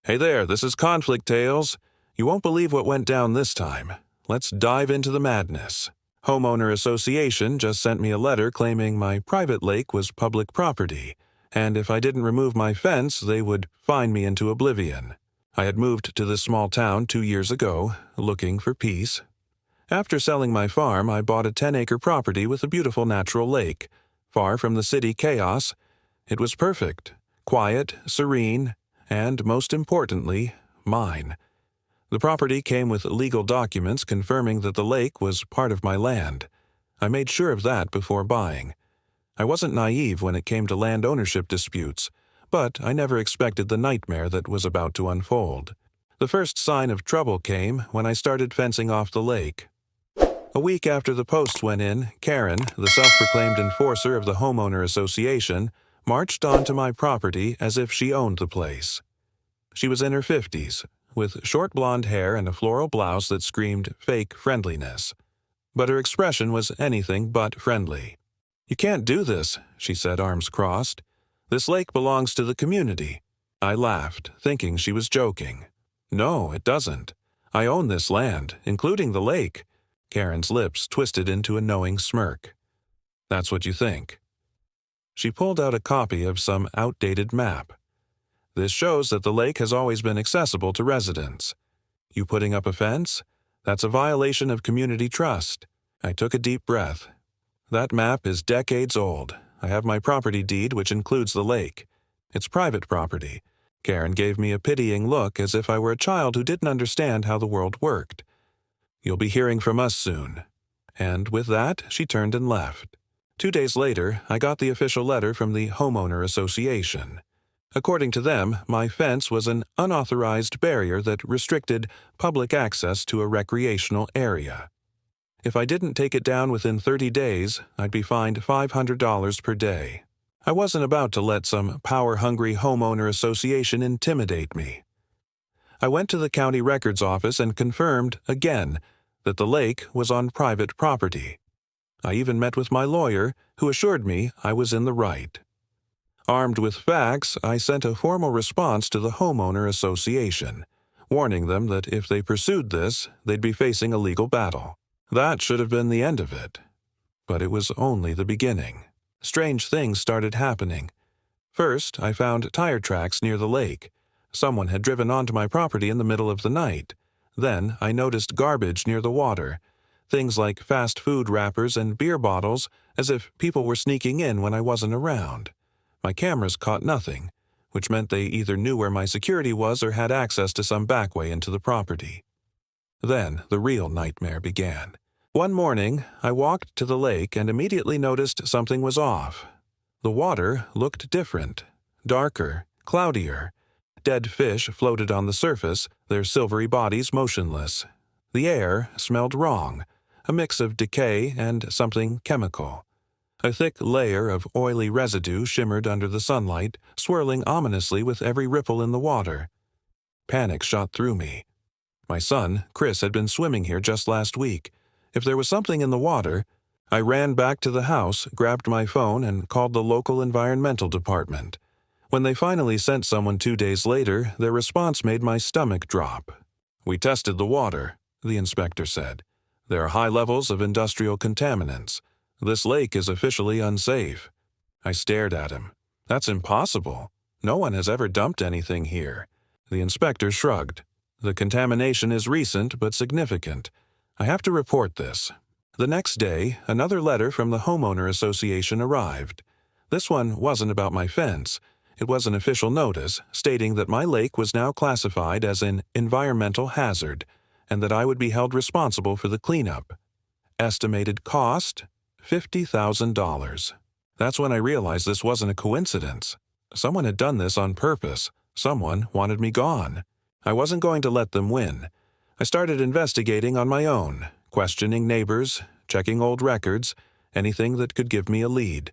Hey there, this is Conflict Tales. You won't believe what went down this time. Let's dive into the madness. Homeowner Association just sent me a letter claiming my private lake was public property, and if I didn't remove my fence, they would fine me into oblivion. I had moved to this small town 2 years ago, looking for peace. After selling my farm, I bought a 10-acre property with a beautiful natural lake, far from the city chaos. It was perfect, quiet, serene, and, most importantly, mine. The property came with legal documents confirming that the lake was part of my land. I made sure of that before buying. I wasn't naive when it came to land ownership disputes, but I never expected the nightmare that was about to unfold. The first sign of trouble came when I started fencing off the lake. A week after the posts went in, Karen, the self-proclaimed enforcer of the Homeowner Association, marched onto my property as if she owned the place. She was in her 50s, with short blonde hair and a floral blouse that screamed fake friendliness. But her expression was anything but friendly. "You can't do this," she said, arms crossed. "This lake belongs to the community." I laughed, thinking she was joking. "No, it doesn't. I own this land, including the lake." Karen's lips twisted into a knowing smirk. "That's what you think." She pulled out a copy of some outdated map. "This shows that the lake has always been accessible to residents. You putting up a fence? That's a violation of community trust." I took a deep breath. "That map is decades old. I have my property deed, which includes the lake. It's private property." Karen gave me a pitying look as if I were a child who didn't understand how the world worked. "You'll be hearing from us soon." And with that, she turned and left. 2 days later, I got the official letter from the Homeowner Association. According to them, my fence was an unauthorized barrier that restricted public access to a recreational area. If I didn't take it down within 30 days, I'd be fined $500 per day. I wasn't about to let some power-hungry homeowner association intimidate me. I went to the county records office and confirmed, again, that the lake was on private property. I even met with my lawyer, who assured me I was in the right. Armed with facts, I sent a formal response to the Homeowner Association, warning them that if they pursued this, they'd be facing a legal battle. That should have been the end of it. But it was only the beginning. Strange things started happening. First, I found tire tracks near the lake. Someone had driven onto my property in the middle of the night. Then I noticed garbage near the water. Things like fast food wrappers and beer bottles, as if people were sneaking in when I wasn't around. My cameras caught nothing, which meant they either knew where my security was or had access to some back way into the property. Then the real nightmare began. One morning, I walked to the lake and immediately noticed something was off. The water looked different, darker, cloudier. Dead fish floated on the surface, their silvery bodies motionless. The air smelled wrong, a mix of decay and something chemical. A thick layer of oily residue shimmered under the sunlight, swirling ominously with every ripple in the water. Panic shot through me. My son, Chris, had been swimming here just last week. If there was something in the water, I ran back to the house, grabbed my phone, and called the local environmental department. When they finally sent someone 2 days later, their response made my stomach drop. "We tested the water," the inspector said. "There are high levels of industrial contaminants. This lake is officially unsafe." I stared at him. "That's impossible. No one has ever dumped anything here." The inspector shrugged. "The contamination is recent but significant. I have to report this." The next day, another letter from the Homeowner Association arrived. This one wasn't about my fence. It was an official notice stating that my lake was now classified as an environmental hazard and that I would be held responsible for the cleanup. Estimated cost? $50,000. That's when I realized this wasn't a coincidence. Someone had done this on purpose. Someone wanted me gone. I wasn't going to let them win. I started investigating on my own, questioning neighbors, checking old records, anything that could give me a lead.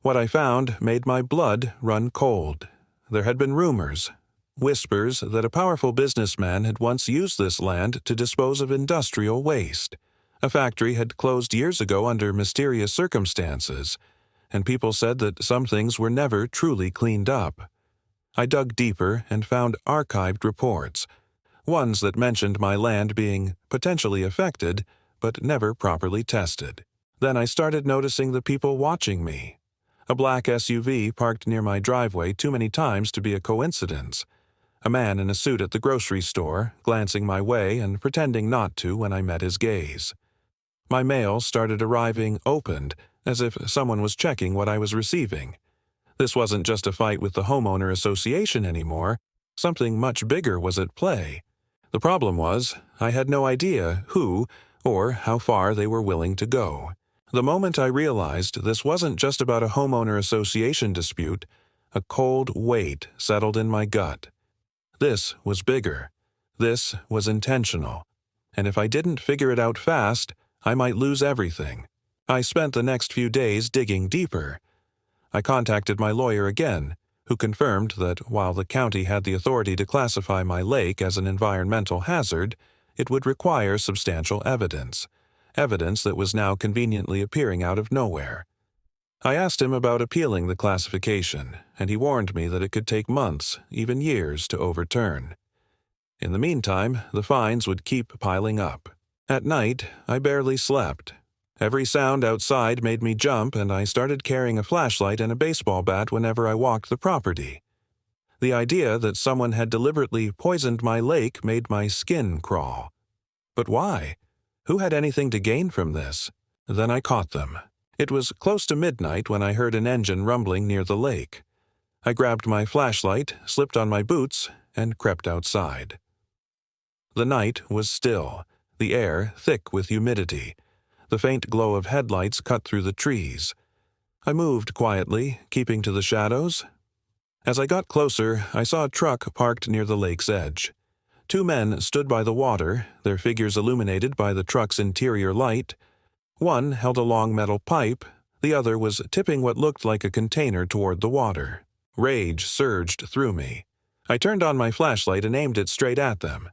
What I found made my blood run cold. There had been rumors, whispers that a powerful businessman had once used this land to dispose of industrial waste. A factory had closed years ago under mysterious circumstances, and people said that some things were never truly cleaned up. I dug deeper and found archived reports, ones that mentioned my land being potentially affected, but never properly tested. Then I started noticing the people watching me. A black SUV parked near my driveway too many times to be a coincidence. A man in a suit at the grocery store, glancing my way and pretending not to when I met his gaze. My mail started arriving opened, as if someone was checking what I was receiving. This wasn't just a fight with the Homeowner Association anymore. Something much bigger was at play. The problem was, I had no idea who or how far they were willing to go. The moment I realized this wasn't just about a Homeowner Association dispute, a cold weight settled in my gut. This was bigger. This was intentional. And if I didn't figure it out fast, I might lose everything. I spent the next few days digging deeper. I contacted my lawyer again, who confirmed that while the county had the authority to classify my lake as an environmental hazard, it would require substantial evidence that was now conveniently appearing out of nowhere. I asked him about appealing the classification, and he warned me that it could take months, even years, to overturn. In the meantime, the fines would keep piling up. At night, I barely slept. Every sound outside made me jump, and I started carrying a flashlight and a baseball bat whenever I walked the property. The idea that someone had deliberately poisoned my lake made my skin crawl. But why? Who had anything to gain from this? Then I caught them. It was close to midnight when I heard an engine rumbling near the lake. I grabbed my flashlight, slipped on my boots, and crept outside. The night was still, the air thick with humidity. The faint glow of headlights cut through the trees. I moved quietly, keeping to the shadows. As I got closer, I saw a truck parked near the lake's edge. Two men stood by the water, their figures illuminated by the truck's interior light. One held a long metal pipe, the other was tipping what looked like a container toward the water. Rage surged through me. I turned on my flashlight and aimed it straight at them.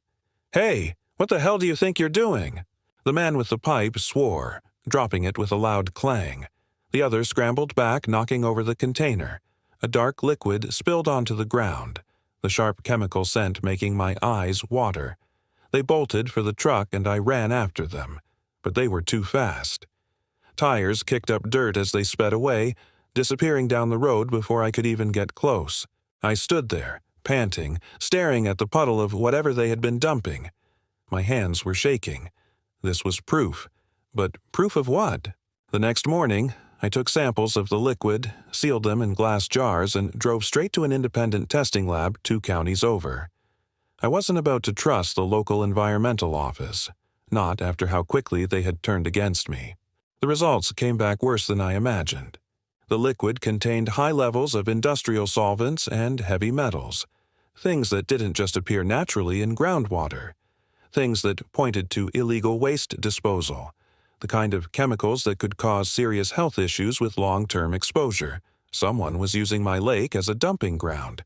"Hey, what the hell do you think you're doing?" The man with the pipe swore, dropping it with a loud clang. The other scrambled back, knocking over the container. A dark liquid spilled onto the ground, the sharp chemical scent making my eyes water. They bolted for the truck and I ran after them, but they were too fast. Tires kicked up dirt as they sped away, disappearing down the road before I could even get close. I stood there, panting, staring at the puddle of whatever they had been dumping. My hands were shaking. This was proof. But proof of what? The next morning, I took samples of the liquid, sealed them in glass jars, and drove straight to an independent testing lab 2 counties over. I wasn't about to trust the local environmental office, not after how quickly they had turned against me. The results came back worse than I imagined. The liquid contained high levels of industrial solvents and heavy metals, things that didn't just appear naturally in groundwater, things that pointed to illegal waste disposal, the kind of chemicals that could cause serious health issues with long-term exposure. Someone was using my lake as a dumping ground,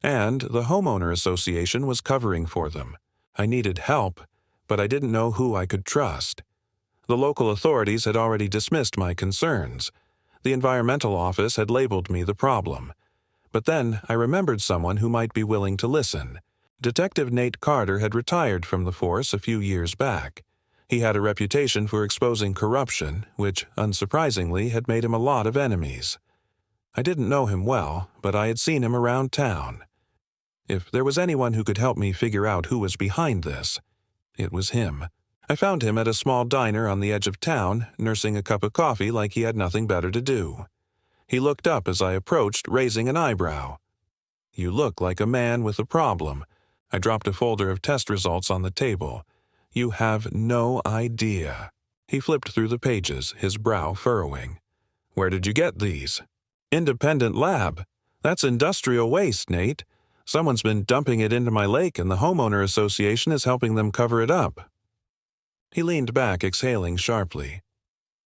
and the Homeowner Association was covering for them. I needed help, but I didn't know who I could trust. The local authorities had already dismissed my concerns. The environmental office had labeled me the problem. But then I remembered someone who might be willing to listen. Detective Nate Carter had retired from the force a few years back. He had a reputation for exposing corruption, which, unsurprisingly, had made him a lot of enemies. I didn't know him well, but I had seen him around town. If there was anyone who could help me figure out who was behind this, it was him. I found him at a small diner on the edge of town, nursing a cup of coffee like he had nothing better to do. He looked up as I approached, raising an eyebrow. "You look like a man with a problem." I dropped a folder of test results on the table. "You have no idea." He flipped through the pages, his brow furrowing. "Where did you get these?" "Independent lab. That's industrial waste, Nate. Someone's been dumping it into my lake and the Homeowner Association is helping them cover it up." He leaned back, exhaling sharply.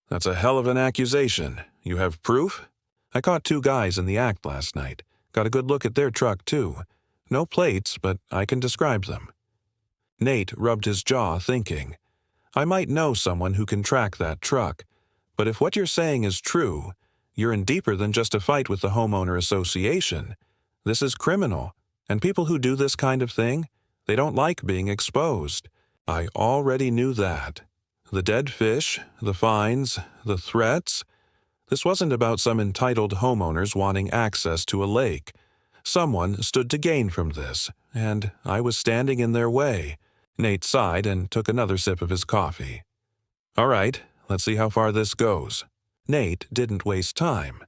"That's a hell of an accusation. You have proof?" "I caught 2 guys in the act last night. Got a good look at their truck, too. No plates, but I can describe them." Nate rubbed his jaw, thinking. "I might know someone who can track that truck. But if what you're saying is true, you're in deeper than just a fight with the Homeowner Association. This is criminal, and people who do this kind of thing, they don't like being exposed. I already knew that. The dead fish, the fines, the threats. This wasn't about some entitled homeowners wanting access to a lake. Someone stood to gain from this, and I was standing in their way. Nate sighed and took another sip of his coffee. All right, let's see how far this goes. Nate didn't waste time.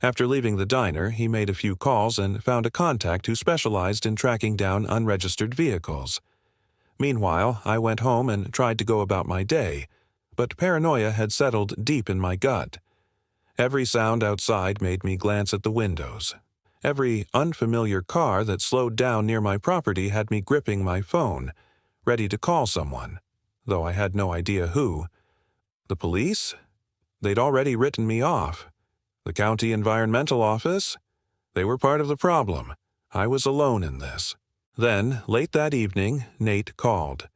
After leaving the diner, he made a few calls and found a contact who specialized in tracking down unregistered vehicles. Meanwhile, I went home and tried to go about my day, but paranoia had settled deep in my gut. Every sound outside made me glance at the windows. Every unfamiliar car that slowed down near my property had me gripping my phone, ready to call someone, though I had no idea who. The police? They'd already written me off. The county environmental office? They were part of the problem. I was alone in this. Then, late that evening, Nate called.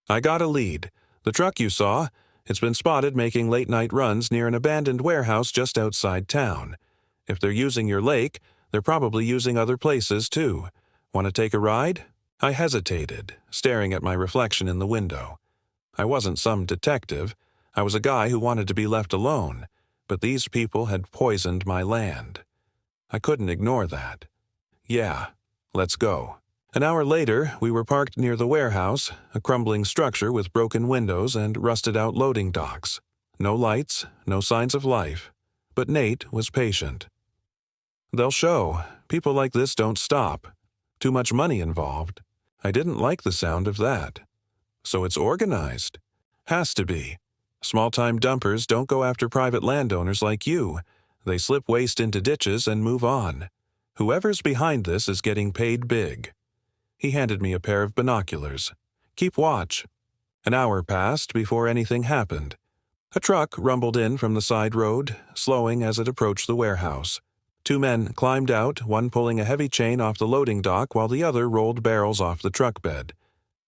I got a lead. The truck you saw, it's been spotted making late-night runs near an abandoned warehouse just outside town. If they're using your lake, they're probably using other places too. Want to take a ride? I hesitated, staring at my reflection in the window. I wasn't some detective. I was a guy who wanted to be left alone, but these people had poisoned my land. I couldn't ignore that. Yeah, let's go. An hour later, we were parked near the warehouse, a crumbling structure with broken windows and rusted-out loading docks. No lights, no signs of life. But Nate was patient. They'll show. People like this don't stop. Too much money involved. I didn't like the sound of that. So it's organized. Has to be. Small-time dumpers don't go after private landowners like you. They slip waste into ditches and move on. Whoever's behind this is getting paid big. He handed me a pair of binoculars. Keep watch. An hour passed before anything happened. A truck rumbled in from the side road, slowing as it approached the warehouse. Two men climbed out, one pulling a heavy chain off the loading dock while the other rolled barrels off the truck bed.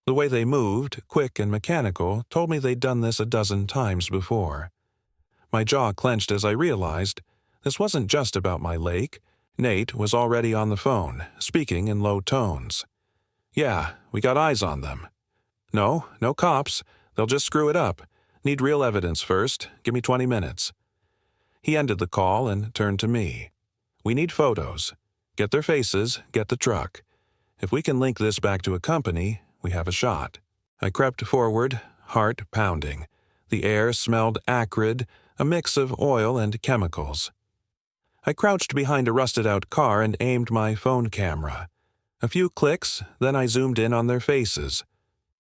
The way they moved, quick and mechanical, told me they'd done this a dozen times before. My jaw clenched as I realized this wasn't just about my lake. Nate was already on the phone, speaking in low tones. Yeah, we got eyes on them. No cops. They'll just screw it up. Need real evidence first. Give me 20 minutes. He ended the call and turned to me. We need photos. Get their faces, get the truck. If we can link this back to a company, we have a shot. I crept forward, heart pounding. The air smelled acrid, a mix of oil and chemicals. I crouched behind a rusted-out car and aimed my phone camera. A few clicks, then I zoomed in on their faces.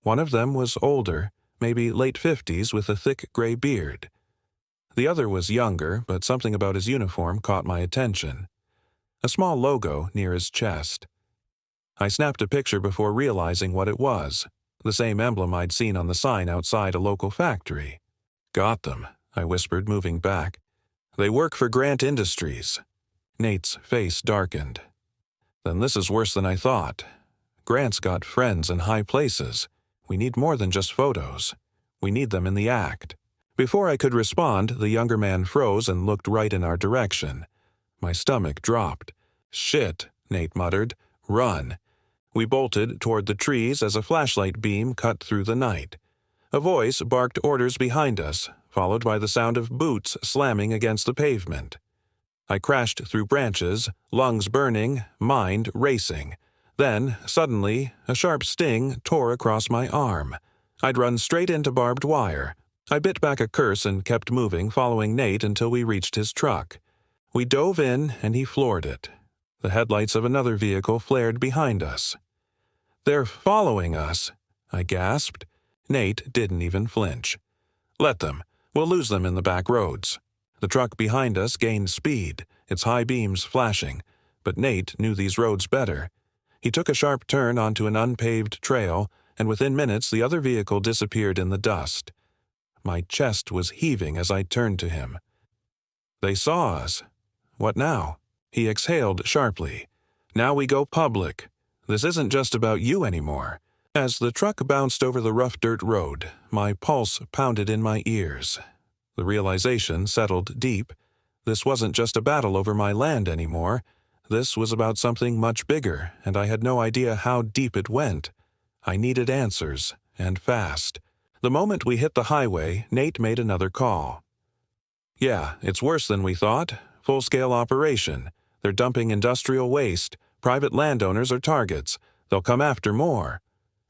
One of them was older, maybe late 50s with a thick gray beard. The other was younger, but something about his uniform caught my attention. A small logo near his chest. I snapped a picture before realizing what it was, the same emblem I'd seen on the sign outside a local factory. Got them, I whispered, moving back. They work for Grant Industries. Nate's face darkened. Then this is worse than I thought. Grant's got friends in high places. We need more than just photos. We need them in the act. Before I could respond, the younger man froze and looked right in our direction. My stomach dropped. Shit, Nate muttered. Run. We bolted toward the trees as a flashlight beam cut through the night. A voice barked orders behind us, followed by the sound of boots slamming against the pavement. I crashed through branches, lungs burning, mind racing. Then, suddenly, a sharp sting tore across my arm. I'd run straight into barbed wire. I bit back a curse and kept moving, following Nate until we reached his truck. We dove in, and he floored it. The headlights of another vehicle flared behind us. They're following us, I gasped. Nate didn't even flinch. Let them. We'll lose them in the back roads. The truck behind us gained speed, its high beams flashing, but Nate knew these roads better. He took a sharp turn onto an unpaved trail, and within minutes the other vehicle disappeared in the dust. My chest was heaving as I turned to him. They saw us. What now? He exhaled sharply. Now we go public. This isn't just about you anymore. As the truck bounced over the rough dirt road, my pulse pounded in my ears. The realization settled deep. This wasn't just a battle over my land anymore. This was about something much bigger, and I had no idea how deep it went. I needed answers, and fast. The moment we hit the highway, Nate made another call. "Yeah, it's worse than we thought. Full-scale operation. They're dumping industrial waste. Private landowners are targets. They'll come after more."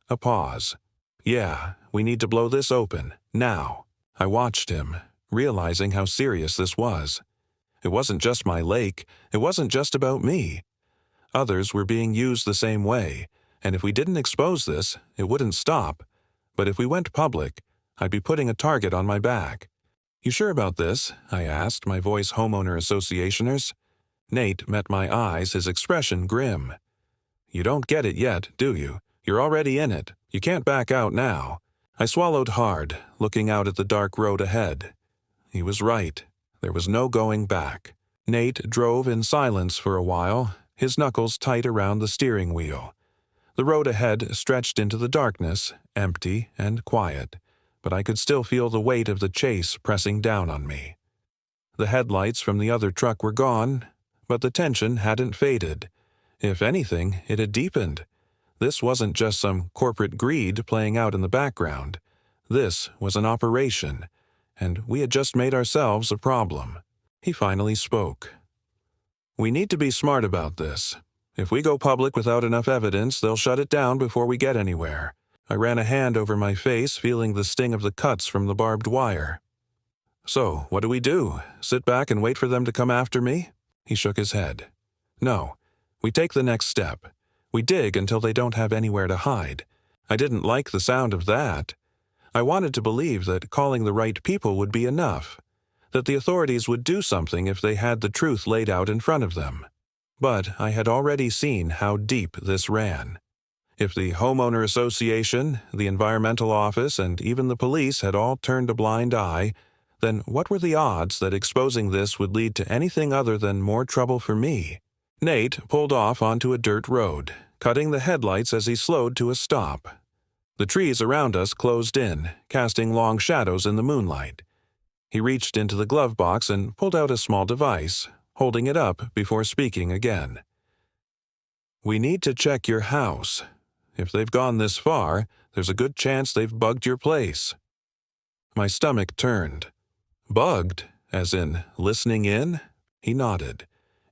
A pause. "Yeah, we need to blow this open, now." I watched him, realizing how serious this was. It wasn't just my lake. It wasn't just about me. Others were being used the same way, and if we didn't expose this, it wouldn't stop. But if we went public, I'd be putting a target on my back. "You sure about this?" I asked, my voice Homeowner Associationers. Nate met my eyes, his expression grim. "You don't get it yet, do you? You're already in it. You can't back out now." I swallowed hard, looking out at the dark road ahead. He was right. There was no going back. Nate drove in silence for a while, his knuckles tight around the steering wheel. The road ahead stretched into the darkness, empty and quiet, but I could still feel the weight of the chase pressing down on me. The headlights from the other truck were gone, but the tension hadn't faded. If anything, it had deepened. This wasn't just some corporate greed playing out in the background. This was an operation, and we had just made ourselves a problem. He finally spoke. "We need to be smart about this. If we go public without enough evidence, they'll shut it down before we get anywhere." I ran a hand over my face, feeling the sting of the cuts from the barbed wire. "So, what do we do? Sit back and wait for them to come after me?" He shook his head. "No. We take the next step. We dig until they don't have anywhere to hide." I didn't like the sound of that. I wanted to believe that calling the right people would be enough, that the authorities would do something if they had the truth laid out in front of them. But I had already seen how deep this ran. If the Homeowner Association, the Environmental Office, and even the police had all turned a blind eye, then what were the odds that exposing this would lead to anything other than more trouble for me? Nate pulled off onto a dirt road, cutting the headlights as he slowed to a stop. The trees around us closed in, casting long shadows in the moonlight. He reached into the glove box and pulled out a small device, holding it up before speaking again. "We need to check your house. If they've gone this far, there's a good chance they've bugged your place." My stomach turned. "Bugged? As in listening in?" He nodded.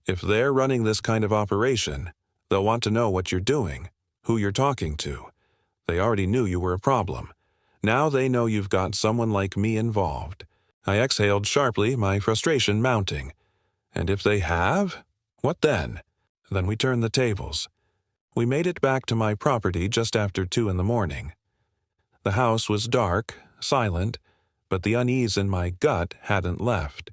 "If they're running this kind of operation, they'll want to know what you're doing, who you're talking to. They already knew you were a problem. Now they know you've got someone like me involved." I exhaled sharply, my frustration mounting. "And if they have? What then?" Then we turned the tables. We made it back to my property just after 2 a.m. The house was dark, silent, but the unease in my gut hadn't left.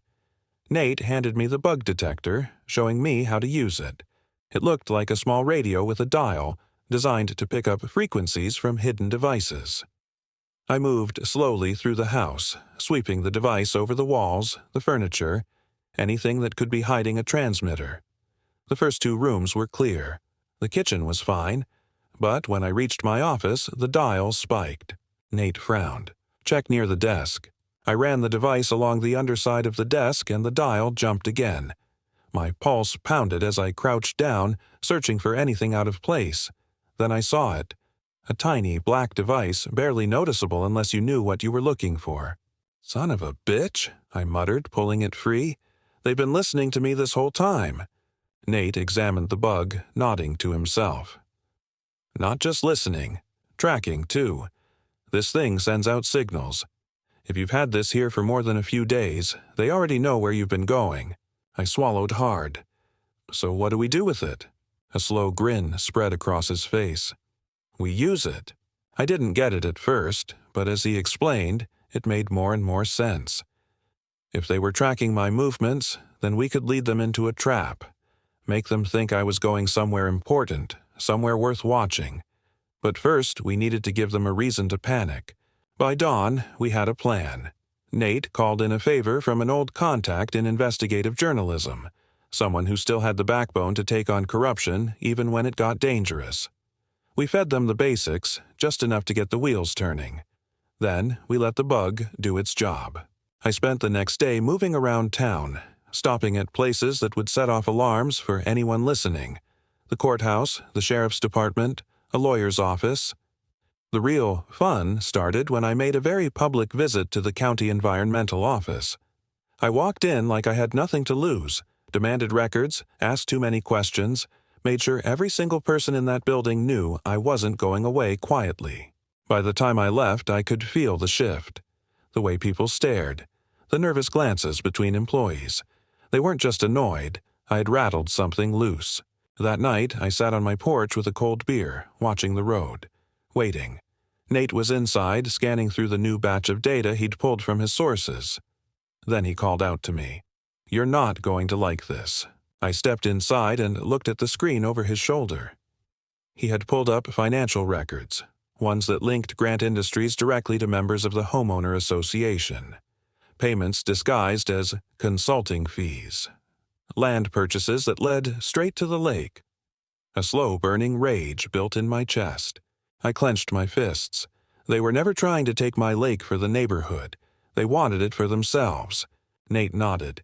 Nate handed me the bug detector, showing me how to use it. It looked like a small radio with a dial, designed to pick up frequencies from hidden devices. I moved slowly through the house, sweeping the device over the walls, the furniture, anything that could be hiding a transmitter. The first 2 rooms were clear. The kitchen was fine, but when I reached my office, the dial spiked. Nate frowned. "Check near the desk." I ran the device along the underside of the desk and the dial jumped again. My pulse pounded as I crouched down, searching for anything out of place. Then I saw it. A tiny black device, barely noticeable unless you knew what you were looking for. "Son of a bitch," I muttered, pulling it free. "They've been listening to me this whole time." Nate examined the bug, nodding to himself. "Not just listening. Tracking, too. This thing sends out signals. If you've had this here for more than a few days, they already know where you've been going." I swallowed hard. "So what do we do with it?" A slow grin spread across his face. "We use it." I didn't get it at first, but as he explained, it made more and more sense. If they were tracking my movements, then we could lead them into a trap. Make them think I was going somewhere important, somewhere worth watching. But first, we needed to give them a reason to panic. By dawn, we had a plan. Nate called in a favor from an old contact in investigative journalism, someone who still had the backbone to take on corruption even when it got dangerous. We fed them the basics, just enough to get the wheels turning. Then, we let the bug do its job. I spent the next day moving around town, stopping at places that would set off alarms for anyone listening: the courthouse, the sheriff's department, a lawyer's office. The real fun started when I made a very public visit to the county environmental office. I walked in like I had nothing to lose, demanded records, asked too many questions, made sure every single person in that building knew I wasn't going away quietly. By the time I left, I could feel the shift. The way people stared, the nervous glances between employees. They weren't just annoyed. I had rattled something loose. That night, I sat on my porch with a cold beer, watching the road, waiting. Nate was inside, scanning through the new batch of data he'd pulled from his sources. Then he called out to me, "You're not going to like this." I stepped inside and looked at the screen over his shoulder. He had pulled up financial records, ones that linked Grant Industries directly to members of the Homeowner Association. Payments disguised as consulting fees. Land purchases that led straight to the lake. A slow-burning rage built in my chest. I clenched my fists. They were never trying to take my lake for the neighborhood. They wanted it for themselves. Nate nodded.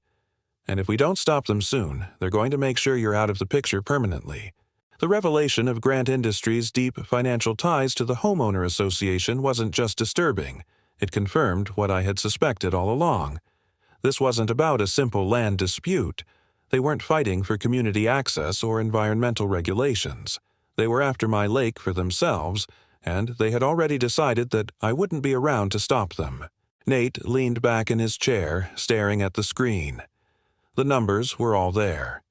"And if we don't stop them soon, they're going to make sure you're out of the picture permanently." The revelation of Grant Industries' deep financial ties to the Homeowner Association wasn't just disturbing. It confirmed what I had suspected all along. This wasn't about a simple land dispute. They weren't fighting for community access or environmental regulations. They were after my lake for themselves, and they had already decided that I wouldn't be around to stop them. Nate leaned back in his chair, staring at the screen. The numbers were all there.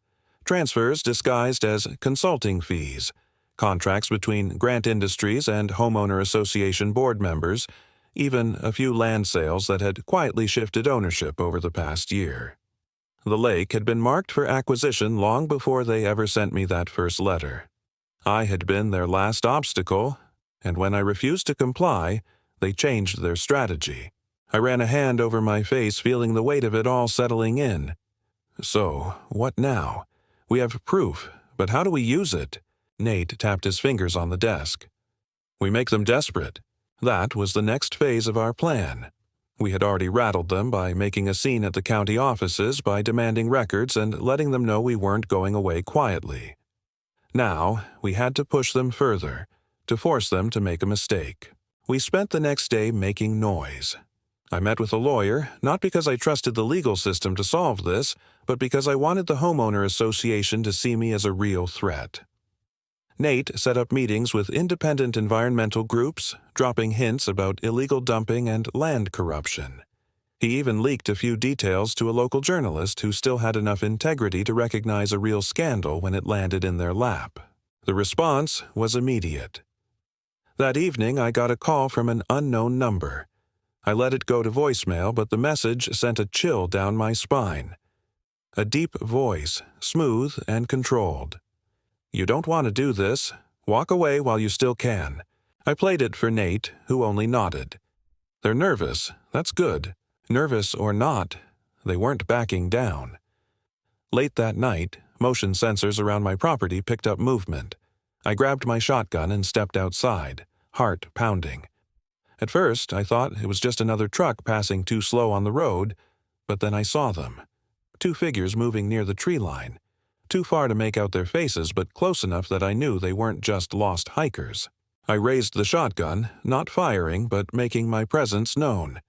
Transfers disguised as consulting fees, contracts between Grant Industries and Homeowner Association board members, even a few land sales that had quietly shifted ownership over the past year. The lake had been marked for acquisition long before they ever sent me that first letter. I had been their last obstacle, and when I refused to comply, they changed their strategy. I ran a hand over my face, feeling the weight of it all settling in. So, what now? We have proof, but how do we use it? Nate tapped his fingers on the desk. We make them desperate. That was the next phase of our plan. We had already rattled them by making a scene at the county offices, by demanding records and letting them know we weren't going away quietly. Now, we had to push them further, to force them to make a mistake. We spent the next day making noise. I met with a lawyer, not because I trusted the legal system to solve this, but because I wanted the Homeowner Association to see me as a real threat. Nate set up meetings with independent environmental groups, dropping hints about illegal dumping and land corruption. He even leaked a few details to a local journalist who still had enough integrity to recognize a real scandal when it landed in their lap. The response was immediate. That evening, I got a call from an unknown number. I let it go to voicemail, but the message sent a chill down my spine. A deep voice, smooth and controlled. "You don't want to do this. Walk away while you still can." I played it for Nate, who only nodded. They're nervous. That's good. Nervous or not, they weren't backing down. Late that night, motion sensors around my property picked up movement. I grabbed my shotgun and stepped outside, heart pounding. At first, I thought it was just another truck passing too slow on the road, but then I saw them. Two figures moving near the tree line. Too far to make out their faces, but close enough that I knew they weren't just lost hikers. I raised the shotgun, not firing, but making my presence known.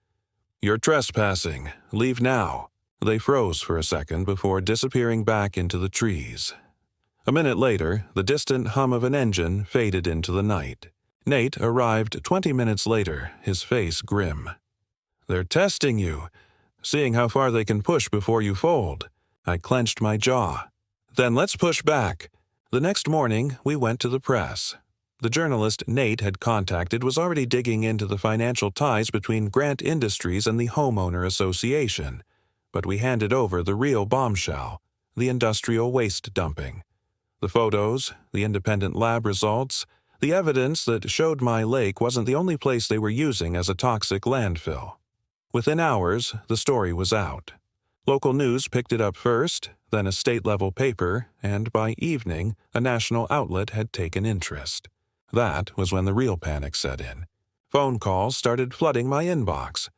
"You're trespassing. Leave now." They froze for a second before disappearing back into the trees. A minute later, the distant hum of an engine faded into the night. Nate arrived 20 minutes later, his face grim. "They're testing you, seeing how far they can push before you fold." I clenched my jaw. "Then let's push back." The next morning, we went to the press. The journalist Nate had contacted was already digging into the financial ties between Grant Industries and the Homeowner Association, but we handed over the real bombshell, the industrial waste dumping. The photos, the independent lab results, the evidence that showed my lake wasn't the only place they were using as a toxic landfill. Within hours, the story was out. Local news picked it up first, then a state-level paper, and by evening, a national outlet had taken interest. That was when the real panic set in. Phone calls started flooding my inbox.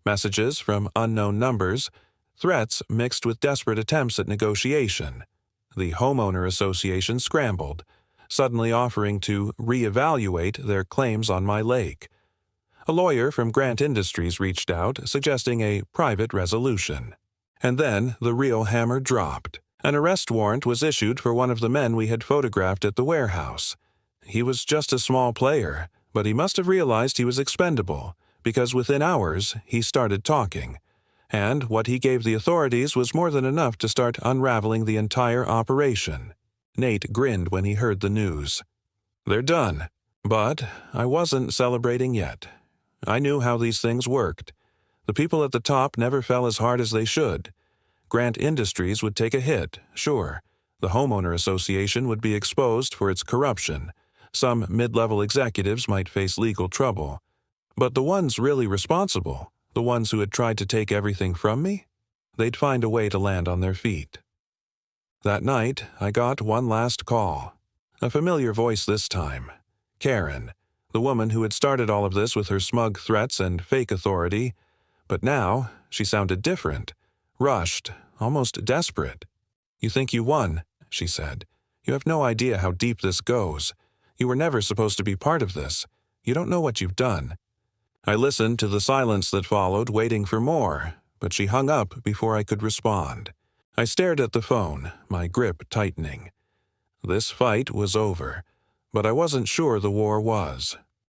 Messages from unknown numbers, Threats mixed with desperate attempts at negotiation. The Homeowner Association scrambled, suddenly offering to reevaluate their claims on my lake. A lawyer from Grant Industries reached out, suggesting a private resolution. And then the real hammer dropped. An arrest warrant was issued for one of the men we had photographed at the warehouse. He was just a small player, but he must have realized he was expendable, because within hours he started talking. And what he gave the authorities was more than enough to start unraveling the entire operation. Nate grinned when he heard the news. They're done. But I wasn't celebrating yet. I knew how these things worked. The people at the top never fell as hard as they should. Grant Industries would take a hit, sure. The Homeowner Association would be exposed for its corruption. Some mid-level executives might face legal trouble. But the ones really responsible, the ones who had tried to take everything from me, they'd find a way to land on their feet. That night, I got one last call. A familiar voice this time. Karen, the woman who had started all of this with her smug threats and fake authority. But now, she sounded different. Rushed, almost desperate. "You think you won," she said. "You have no idea how deep this goes. You were never supposed to be part of this. You don't know what you've done." I listened to the silence that followed, waiting for more, but she hung up before I could respond. I stared at the phone, my grip tightening. This fight was over, but I wasn't sure the war was.